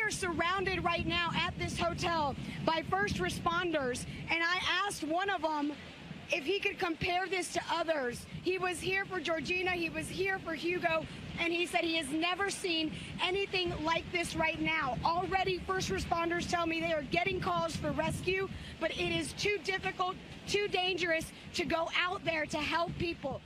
are surrounded right now at this hotel by first responders, and I asked one of them if he could compare this to others. He was here for Georgina, he was here for Hugo, and he said he has never seen anything like this right now. Already first responders tell me they are getting calls for rescue, but it is too difficult, too dangerous to go out there to help people.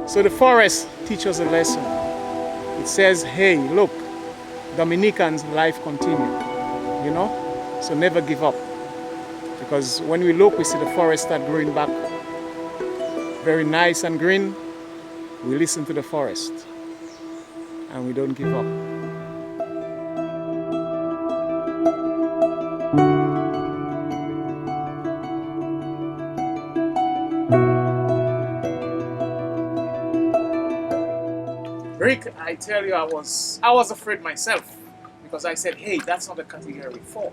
So the forest teaches a lesson. It says, hey, look, Dominicans' life continue, you know? So never give up. Because when we look, we see the forest start growing back. Very nice and green. We listen to the forest and we don't give up. Rick, I tell you, I was afraid myself because I said, hey, that's not a category 4.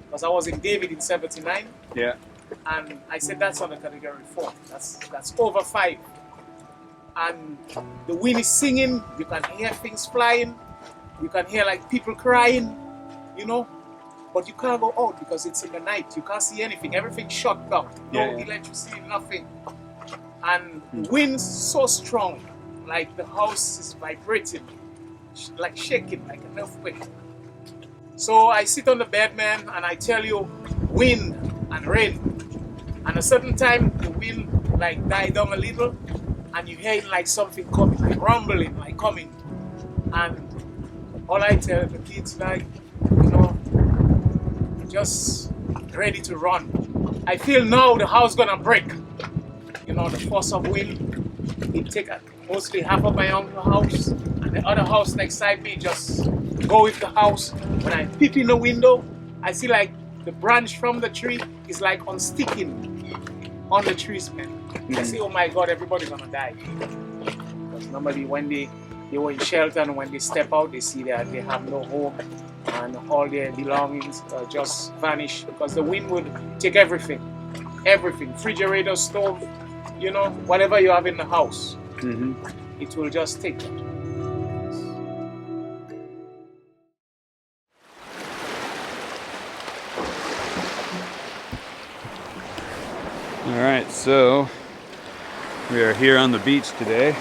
Because I was in David in 79. Yeah. And I said, that's not a category 4. That's over 5. And the wind is singing, you can hear things flying, you can hear like people crying, you know, but you can't go out because it's in the night. You can't see anything. Everything's shut down. No electricity, nothing. And the wind's so strong. Like the house is vibrating, like shaking, like an earthquake. So I sit on the bed, man, and I tell you, wind and rain. And a certain time, the wind like died down a little, and you hear like something coming, like rumbling, like coming. And all I tell the kids, like, you know, just ready to run. I feel now the house gonna break. You know, the force of wind, it take mostly half of my uncle's house, and the other house next side me just go with the house. When I peep in the window, I see like the branch from the tree is like unsticking on the trees, man. I say, oh my God, everybody's gonna die. Because normally when they were in shelter and when they step out, they see that they have no home and all their belongings just vanish because the wind would take everything. Everything, refrigerator, stove, you know, whatever you have in the house. It will just take it. All right, so we are here on the beach today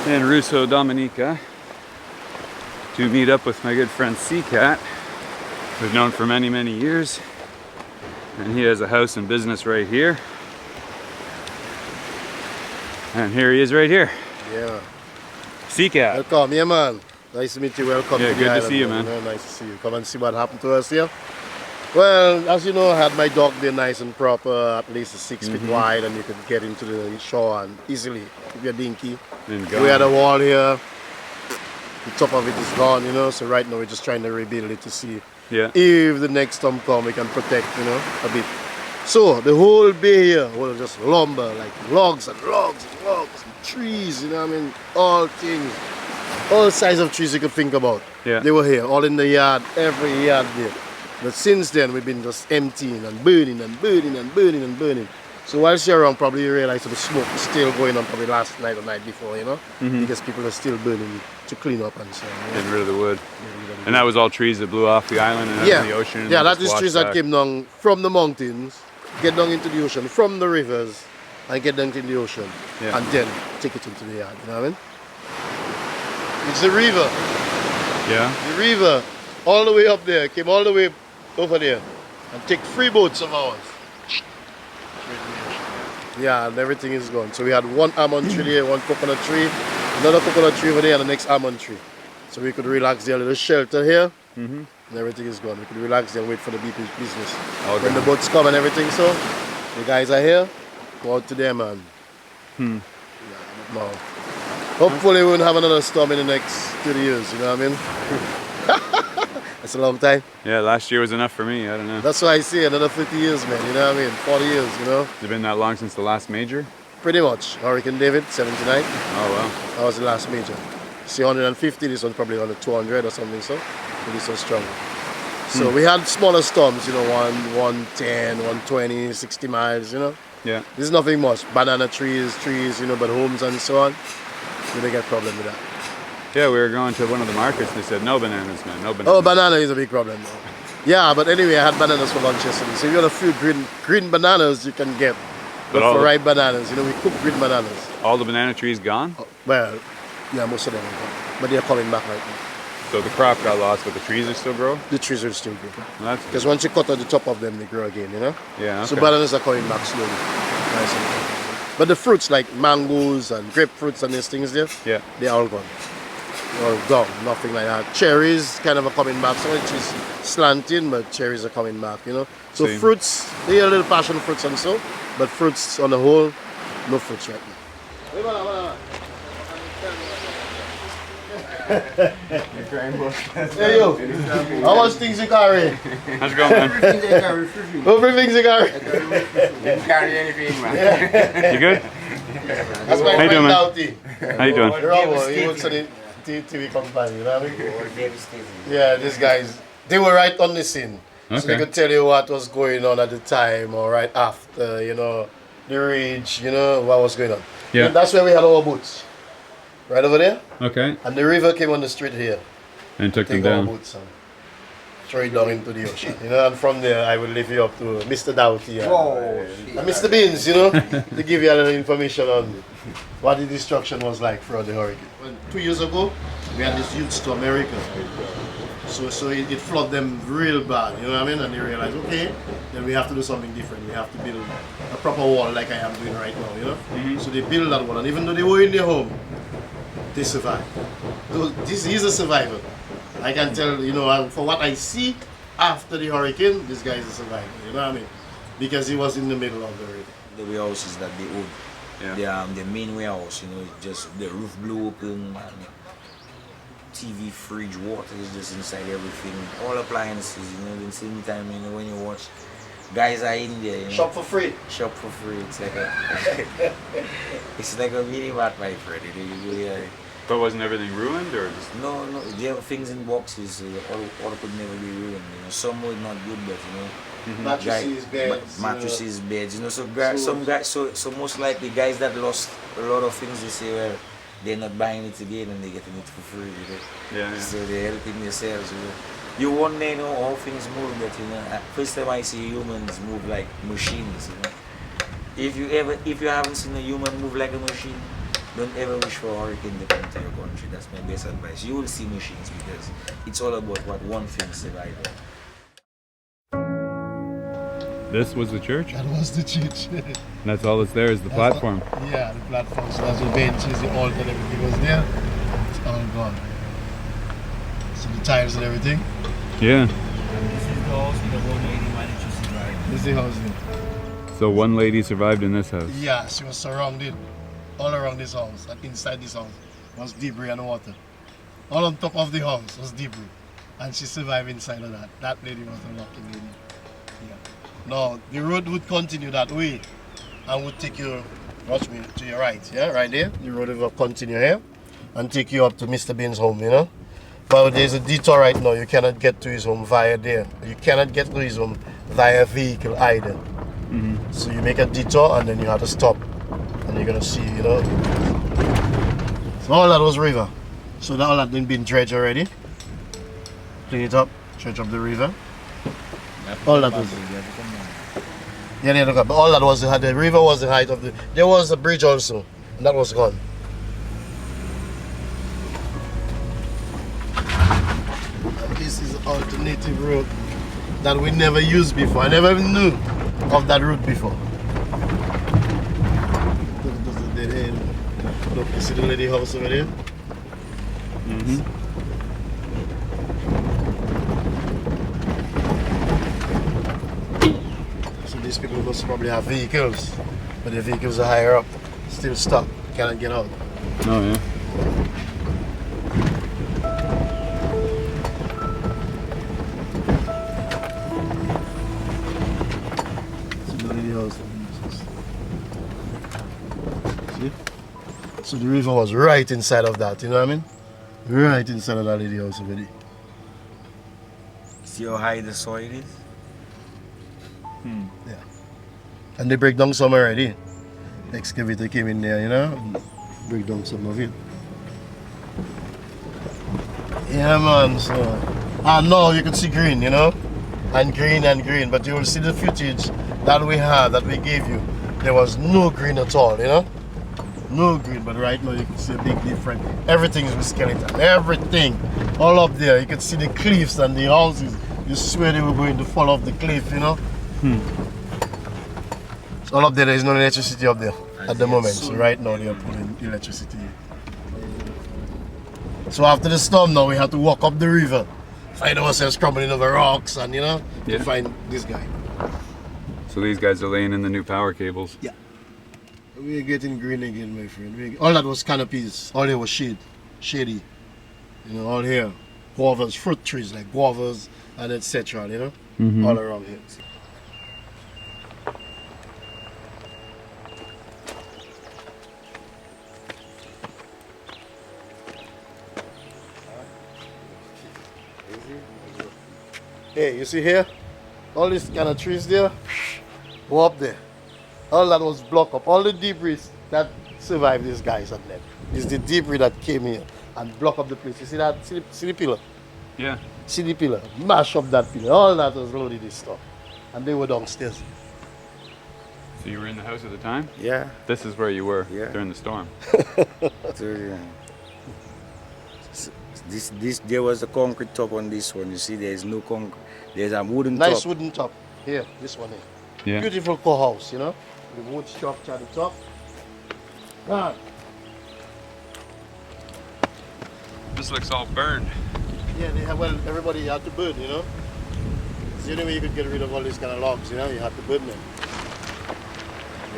in SOS Dominica to meet up with my good friend Seacat, who I've known for many, many years. And he has a house and business right here. And here he is right here. Yeah. Seacat. Welcome, yeah man. Nice to meet you, welcome Yeah, to the good to island, see you, man. Nice to see you. Come and see what happened to us here. Well, as you know, I had my dock there nice and proper, at least 6 feet wide, and you could get into the shore and easily with your dinghy. We had a wall here. The top of it is gone, you know, so right now we're just trying to rebuild it to see if the next storm come, we can protect, you know, a bit. So the whole bay here was just lumber, like logs and logs and logs and trees, you know what I mean? All things, all size of trees you could think about. Yeah. They were here, all in the yard, every yard there. But since then we've been just emptying and burning and burning and burning and burning. So while you're around, probably you realize that the smoke is still going on probably last night or night before, you know? Because people are still burning to clean up and so on. Getting rid of the wood. And that was all trees that blew off the island and out in the ocean. Yeah, that is trees that came down from the mountains, get down into the ocean, from the rivers, and get down into the ocean, and then take it into the yard, you know what I mean? It's the river. Yeah? The river, all the way up there, came all the way over there, and take 3 boats of ours. Yeah, and everything is gone. So we had one almond tree here, one coconut tree, another coconut tree over there, and the next almond tree. So we could relax there, a little shelter here, and everything is gone. We could relax there and wait for the business. When the boats come and everything, so the guys are here, go out to them, man. No. Hopefully we won't have another storm in the next 30 years, you know what I mean? That's a long time. Yeah, last year was enough for me. I don't know. That's why I say another 50 years, man, you know what I mean? 40 years, you know? Has it been that long since the last major? Pretty much. Hurricane David, 79. Oh, wow. That was the last major. See, 150, this one's probably on the 200 or something, so this one's strong. So we had smaller storms, you know, 110, 120, 60 miles, you know? Yeah. There's nothing much. Banana trees, you know, but homes and so on. You don't get problem with that. Yeah, we were going to one of the markets. They said no bananas, man, no bananas. Oh, banana is a big problem though. Yeah, but anyway, I had bananas for lunch yesterday. So if you want a few green bananas, you can get. But for ripe bananas, you know, we cook green bananas. All the banana trees gone? Well, yeah, most of them are gone. But they're coming back right now. So the crop got lost, but the trees are still growing? The trees are still growing. Well, because once you cut out the top of them, they grow again, you know? Yeah, okay. So bananas are coming back slowly. Nice and slow. But the fruits like mangoes and grapefruits and these things there, yeah, they're all gone. They're all gone, nothing like that. Cherries kind of are coming back. Some of the trees slanting, but cherries are coming back, you know? So fruits, they are little passion fruits and so, but fruits on the whole, no fruits right now. Hey yo, how much things you carry? How's it going, man? Everything you carry. Didn't carry anything, man. You good? That's my friend Doughty. How you doing? He works at the TV company, you know what I mean? Devastation. Yeah, these guys, they were right on the scene. Okay. So they could tell you what was going on at the time or right after, you know, the rage, you know, what was going on. Yeah. And that's where we had our boats. Right over there. Okay. And the river came on the street here. And took them Take our down. boats and throw it down into the ocean. You know, and from there I will lift you up to Mr. Doughty and Mr. Beans, you know, to give you a little information on what the destruction was like throughout the hurricane. Well, 2 years ago, we had this huge storm, America. So it flooded them real bad, you know what I mean? And they realized, okay, then we have to do something different. We have to build a proper wall like I am doing right now, you know? So they built that wall, and even though they were in their home, they survived. So this is a survivor. I can tell, you know, for what I see after the hurricane, this guy is a survivor, you know what I mean? Because he was in the middle of the hurricane. The warehouses that they own, the main warehouse, you know, just the roof blew open, man. TV, fridge, water is just inside everything. All appliances, you know, at the same time, you know, when you watch, guys are in there, you know. Shop for free. Shop for free. It's like a, it's like a mini mart, my friend. But wasn't everything ruined, or just... No, they have things in boxes, so all could never be ruined, you know. Some were not good, but you know. Mattresses, beds. Mattresses, beds, you know. So some guys, so most likely guys that lost a lot of things, they say, well, they're not buying it again and they're getting it for free, you know. Yeah. So they're helping themselves, you know. You wonder, you know, how things move, but you know, first time I see humans move like machines, you know. If you haven't seen a human move like a machine, don't ever wish for a hurricane to come to your country. That's my best advice. You will see machines because it's all about what one thing survives. This was the church? That was the church. That's all that's there is the platform. Yeah, the platform. So that's the benches, the altar, and everything was there. It's all gone. So the tiles and everything. Yeah. This is the house with the one lady managed to survive. This is the house there. So one lady survived in this house? Yeah, she was surrounded all around this house, and inside this house was debris and water. All on top of the house was debris. And she survived inside of that. That lady was a lucky lady. Yeah. Now, the road would continue that way and would take you, watch me, to your right, yeah, right there. The road will continue here and take you up to Mr. Bean's home, you know. But there's a detour right now. You cannot get to his home via there. You cannot get to his home via vehicle either. So you make a detour and then you have to stop. And you're gonna see, you know. So all that was river. So that all that been dredged already. Clean it up, dredge up the river. All that was. Yeah, look up. But all that was the river was the height of the. There was a bridge also, and that was gone. And this is alternative road that we never used before. I never even knew of that route before. Look, you see the lady house over there? So these people must probably have vehicles, but the vehicles are higher up, still stuck. cannot get out. Oh yeah. See? So the river was right inside of that, you know what I mean? Right inside of that lady house already. See how high the soil is? Yeah. And they break down some already. The excavator came in there, you know, and break down some of it. Yeah, man, so. And now you can see green, you know, and green, but you will see the footage that we had, that we gave you. There was no green at all, you know? No green, but right now you can see a big difference. Everything is with skeleton, everything. All up there, you can see the cliffs and the houses. You swear they were going to fall off the cliff, you know? So all up there is no electricity up there at the moment. So right now they are putting electricity. So after the storm now, we had to walk up the river, find ourselves crumbling over rocks and, you know, to find this guy. So these guys are laying in the new power cables. Yeah. We're getting green again, my friend. All that was canopies. All here was shady. You know, all here. Guavas, fruit trees like guavas and etc. You know, all around here. Hey, you see here? All these kind of trees there, go up there. All that was blocked up. All the debris that survived these guys and them is the debris that came here and blocked up the place. You see that? See the pillar? Yeah. See the pillar? Mash up that pillar. All that was loaded this stuff. And they were downstairs. So you were in the house at the time? Yeah. This is where you were during the storm. This there was a concrete top on this one. You see, there is no concrete. There's a wooden top. Nice wooden top. Here, this one here. Yeah. Beautiful courthouse, you know? The wood structure at the top. Ah. This looks all burned. Yeah, they have, well, everybody had to burn, you know? It's the only way you could get rid of all these kind of logs, you know? You had to burn them.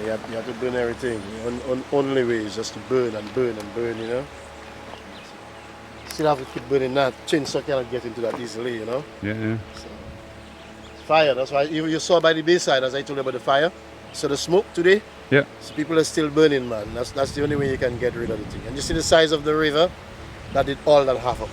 You had to burn everything. The only way is just to burn and burn and burn, you know? Still have to keep burning that. Chainsaw cannot get into that easily, you know? Yeah, yeah. So, fire, that's why you saw by the bayside, as I told you about the fire. So the smoke today, Yeah. so people are still burning, man. That's the only way you can get rid of the thing. And you see the size of the river, that did all that havoc.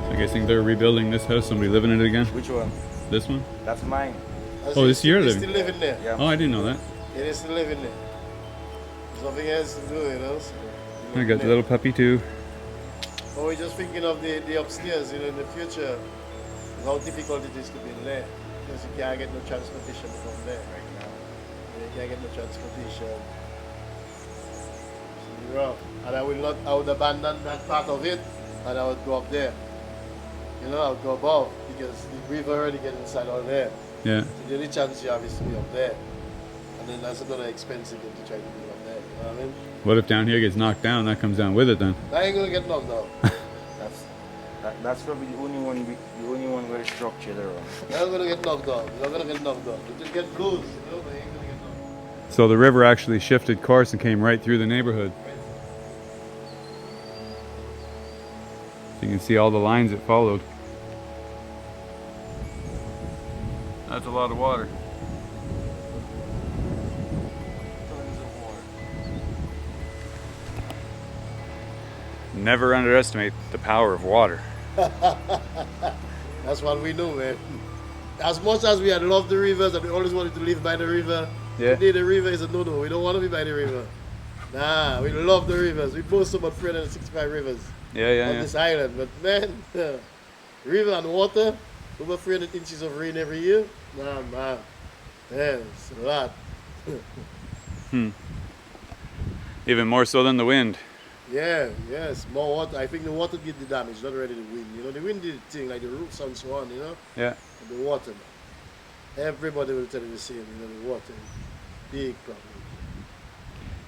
I'm guessing they're rebuilding this house. Somebody living in it again? Which one? This one? That's mine. Oh, this is your They're living? still living there. Yeah. Oh, I didn't know that. It is still living there. There's nothing else to do, you know? So I got the little puppy too. but we're just thinking of the upstairs, you know, in the future, how difficult it is to be in there. Because you can't get no transportation from there right now. You can't get no transportation. So, rough. And I would abandon that part of it and I would go up there. You know, I would go above because the river already gets inside all there. Yeah. So the only chance you have is to be up there. And then that's another expensive thing to try to be up there. You know what I mean? What if down here gets knocked down? That comes down with it then. That ain't gonna get knocked down. That's probably the only one where the structure there. They're not gonna get knocked down. They're not gonna get knocked down. They just get bruised, you know, they ain't gonna get knocked down. So the river actually shifted course and came right through the neighborhood. So you can see all the lines it followed. That's a lot of water. Never underestimate the power of water. That's what we know, man. As much as we had loved the rivers and we always wanted to live by the river, today the river is a no-no. We don't want to be by the river. Nah, we love the rivers. We boast about 365 rivers on this island. But man, river and water, over 300 inches of rain every year. Nah, man. Yeah, it's a lot. Even more so than the wind. Yeah, yes, more water. I think the water did the damage, not really the wind. You know, the wind did the thing, like the roots and so on, you know? Yeah. But the water, man. Everybody will tell you the same, you know, the water. Big problem.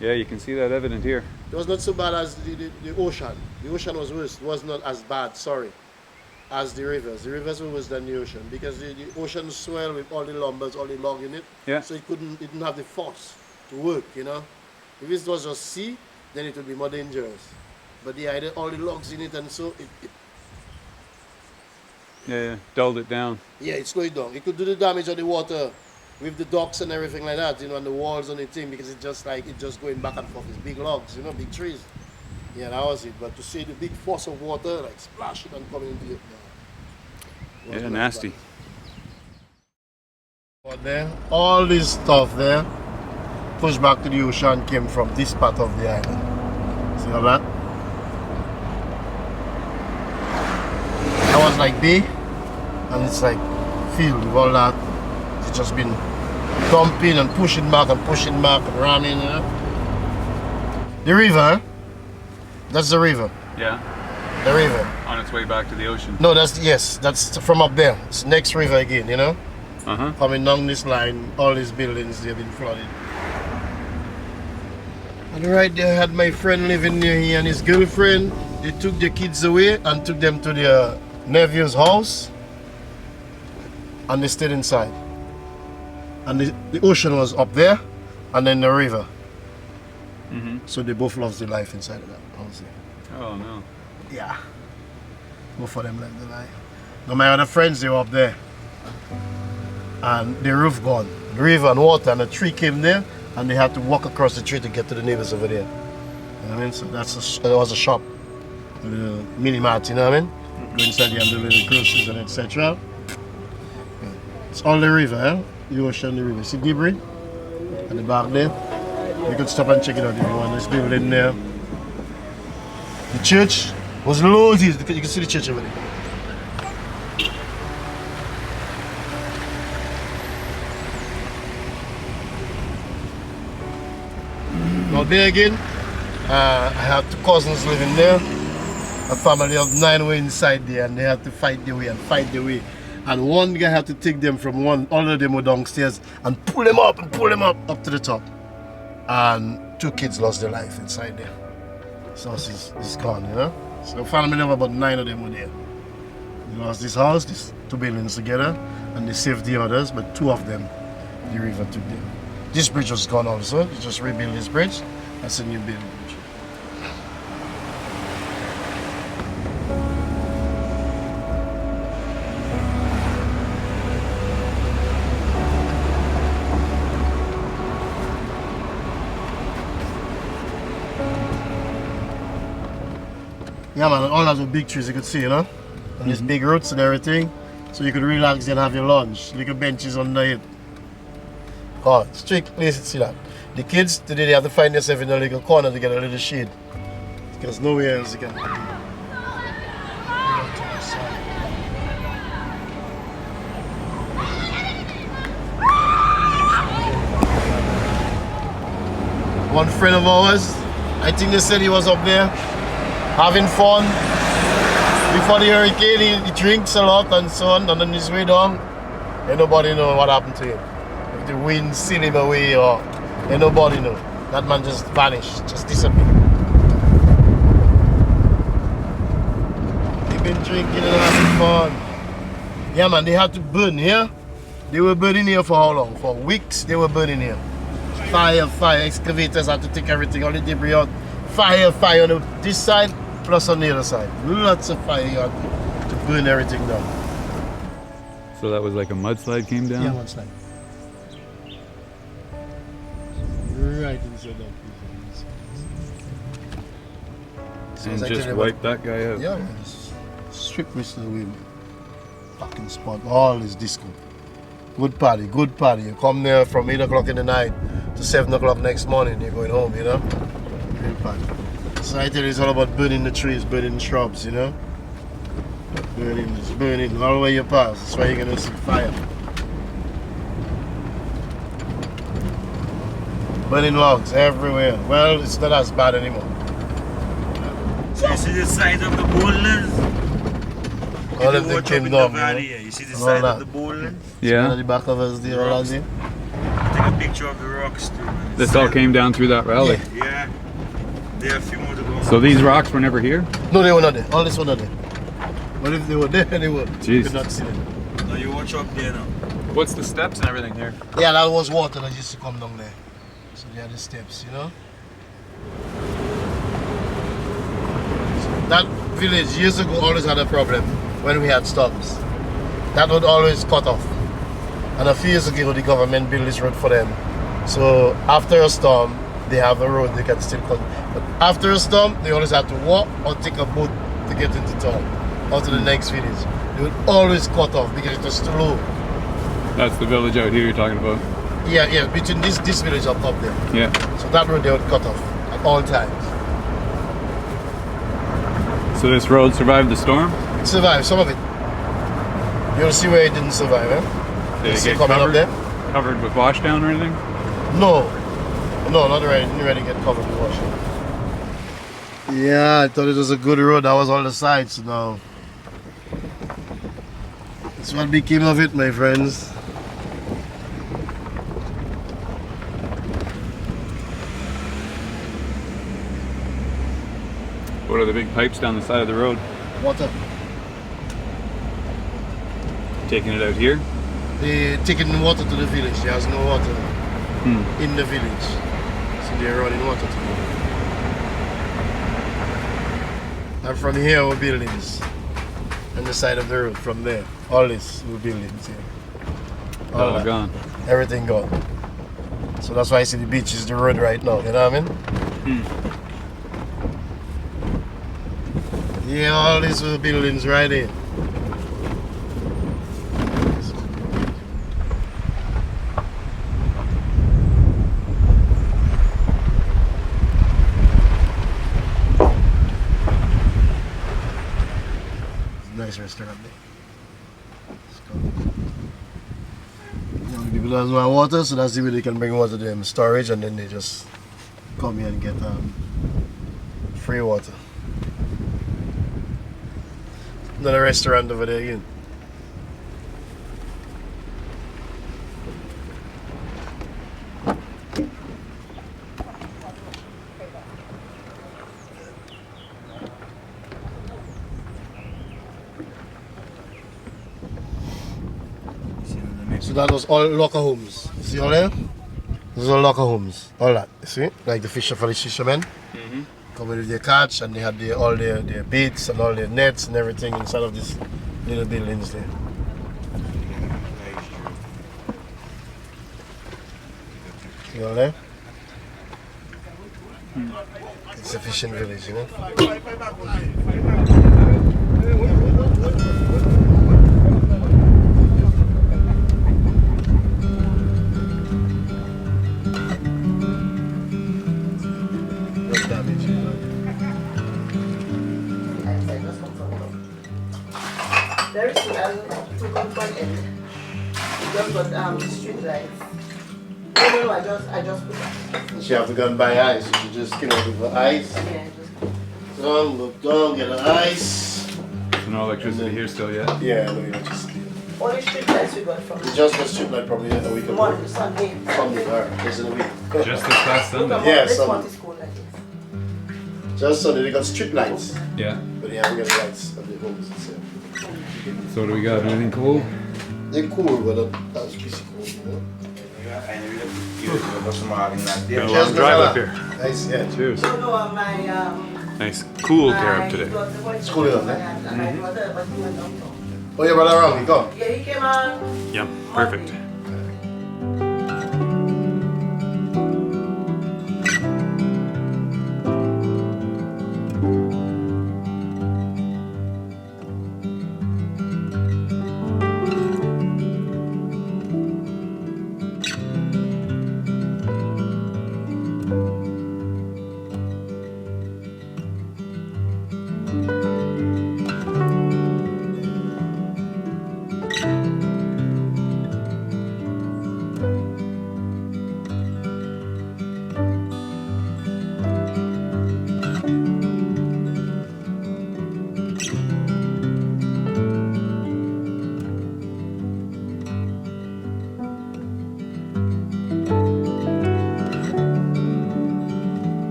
Yeah, you can see that evident here. It was not so bad as the ocean. The ocean was worse. It was not as bad, as the rivers. The rivers were worse than the ocean because the ocean swelled with all the lumbers, all the log in it. Yeah. So it didn't have the force to work, you know? If it was just sea, then it would be more dangerous. But they had all the logs in it and so it dulled it down. yeah, it slowed it down. It could do the damage of the water with the docks and everything like that, you know, and the walls and the thing because it's just going back and forth. It's big logs, you know, big trees. Yeah, that was it. But to see the big force of water like splashing and coming into it, no. Yeah, nasty. But there, all this stuff there, pushed back to the ocean, came from this part of the island. See all that? That was like bay, and it's like field with all that. It's just been dumping and pushing back and ramming, you know? The river, that's the river. Yeah. The river. On its way back to the ocean. No, that's from up there. It's next river again, you know? Coming down this line, all these buildings, they've been flooded. And right there, I had my friend living near here and his girlfriend. They took their kids away and took them to their nephew's house. And they stayed inside. And the ocean was up there, and then the river. So they both lost their life inside of that house. Oh no. Yeah. Both of them left their life. Now my other friends, they were up there. And the roof gone. The river and water and the tree came there, and they had to walk across the tree to get to the neighbors over there. You know what I mean? So that was a shop. A little mini mart, you know what I mean? Go inside there and do little groceries and etc. Yeah. It's all the river, eh? The ocean, the river. See debris at the back there? You could stop and check it out if you want. There's people in there. The church was loads. You can see the church over there. Now there again, I have two cousins living there. A family of 9 were inside there, and they had to fight their way. And one guy had to take them from all of them were downstairs and pull them up up to the top. And 2 kids lost their life inside there. So it's gone, you know. So family of about 9 of them were there. They lost this house, these 2 buildings together, and they saved the others, but 2 of them, the river took them. This bridge was gone also. They just rebuilt this bridge. That's a new building. Yeah man, all those big trees you could see, you know? And there's big roots and everything. So you could relax and have your lunch. Little benches under it. God, strict place to see that. The kids today they have to find themselves in a little corner to get a little shade. Because nowhere else you can. One friend of ours, I think they said he was up there having fun. Before the hurricane, he drinks a lot and so on, and on his way down, ain't nobody know what happened to him. If the wind seal him away or ain't nobody know. That man just vanished, just disappeared. They've been drinking and having fun. Yeah man, they had to burn here. They were burning here for how long? For weeks they were burning here. Fire, excavators had to take everything, all the debris out. Fire on this side, plus on the other side. Lots of fire you had to burn everything down. So that was like a mudslide came down? Yeah, mudslide. Right inside that piece. And just wipe that guy out. Yeah, man. Strip Mr. Wim. Fucking spot, all is disco. Good party, good party. You come there from 8 o'clock in the night to 7 o'clock next morning, you're going home, you know? Real party. So I tell you, it's all about burning the trees, burning the shrubs, you know? Burning, just burning all the way you pass. That's why you're gonna see fire. Burning logs everywhere. Well, it's not as bad anymore. So you see the size of the boulders? All If of you them watch up came in down, the valley here, you see the and all size that. of the boulders? Yeah. At the back of us there, all Take a picture of the rocks too, man. This all came down through that valley. Yeah. There are a few more to go. So these rocks were never here? No, they were not there. All this was not there. But if they were there, they were. You Jesus. could not see them. Now you watch up there now. What's the steps and everything here? Yeah, that was water that used to come down there. So they are the steps, you know? So that village years ago always had a problem when we had storms. That would always cut off. And a few years ago, the government built this road for them. So after a storm, they have a road they can still cut. But after a storm, they always have to walk or take a boat to get into town or to the next village. They would always cut off because it was too low. That's the village out here you're talking about? Yeah, between this village up top there. Yeah. So that road they would cut off at all times. So this road survived the storm? It survived, some of it. You'll see where it didn't survive, eh? Did it See get coming covered? up there? Covered with washdown or anything? No, not already. Didn't really get covered with wash. Yeah, I thought it was a good road. That was all the sides now. That's what became of it, my friends. What are the big pipes down the side of the road? Water. Taking it out here? They're taking the water to the village. There's no water in the village. So they're running water to the village. And from here were buildings. On the side of the road, from there. All this were buildings here. All that. gone. Everything gone. So that's why I see the beach is the road right now, you know what I mean? Yeah, all these were buildings right here. Nice restaurant there. Let's go. You know, the people don't want water, so that's the way they can bring water to them storage, and then they just come here and get free water. Another restaurant over there again. So that was all locker homes. See all there? Those are locker homes. All that. You see? Like the fisher for the fishermen. Come with their catch, and they had all their baits and all their nets and everything inside of these little buildings there. See all there? It's a fishing village, you know? Very soon I'll to come for it. Just got street lights. No, I just put that. She have to go and buy ice. You should just look for ice. Yeah, just Look down, get the ice. So no electricity here still yet? Yeah, no electricity. all the street lights we got from Just got street light probably a week ago. Monday, Sunday. Sunday, alright, just in a week. Just this past Look Sunday? at Yeah, this Sunday. one is cool like this. Just Sunday, they got street lights. Yeah. But they haven't got lights at the homes itself. So do we got anything cool? They're cool, but that's pretty cool, you know? Got a long drive up here. Nice, yeah. Cheers. So no, my Nice cool carob today. It's cool enough, eh? And my brother, but he went downtown. Oh, your brother around, he come? Yeah, he came on. Yep, perfect.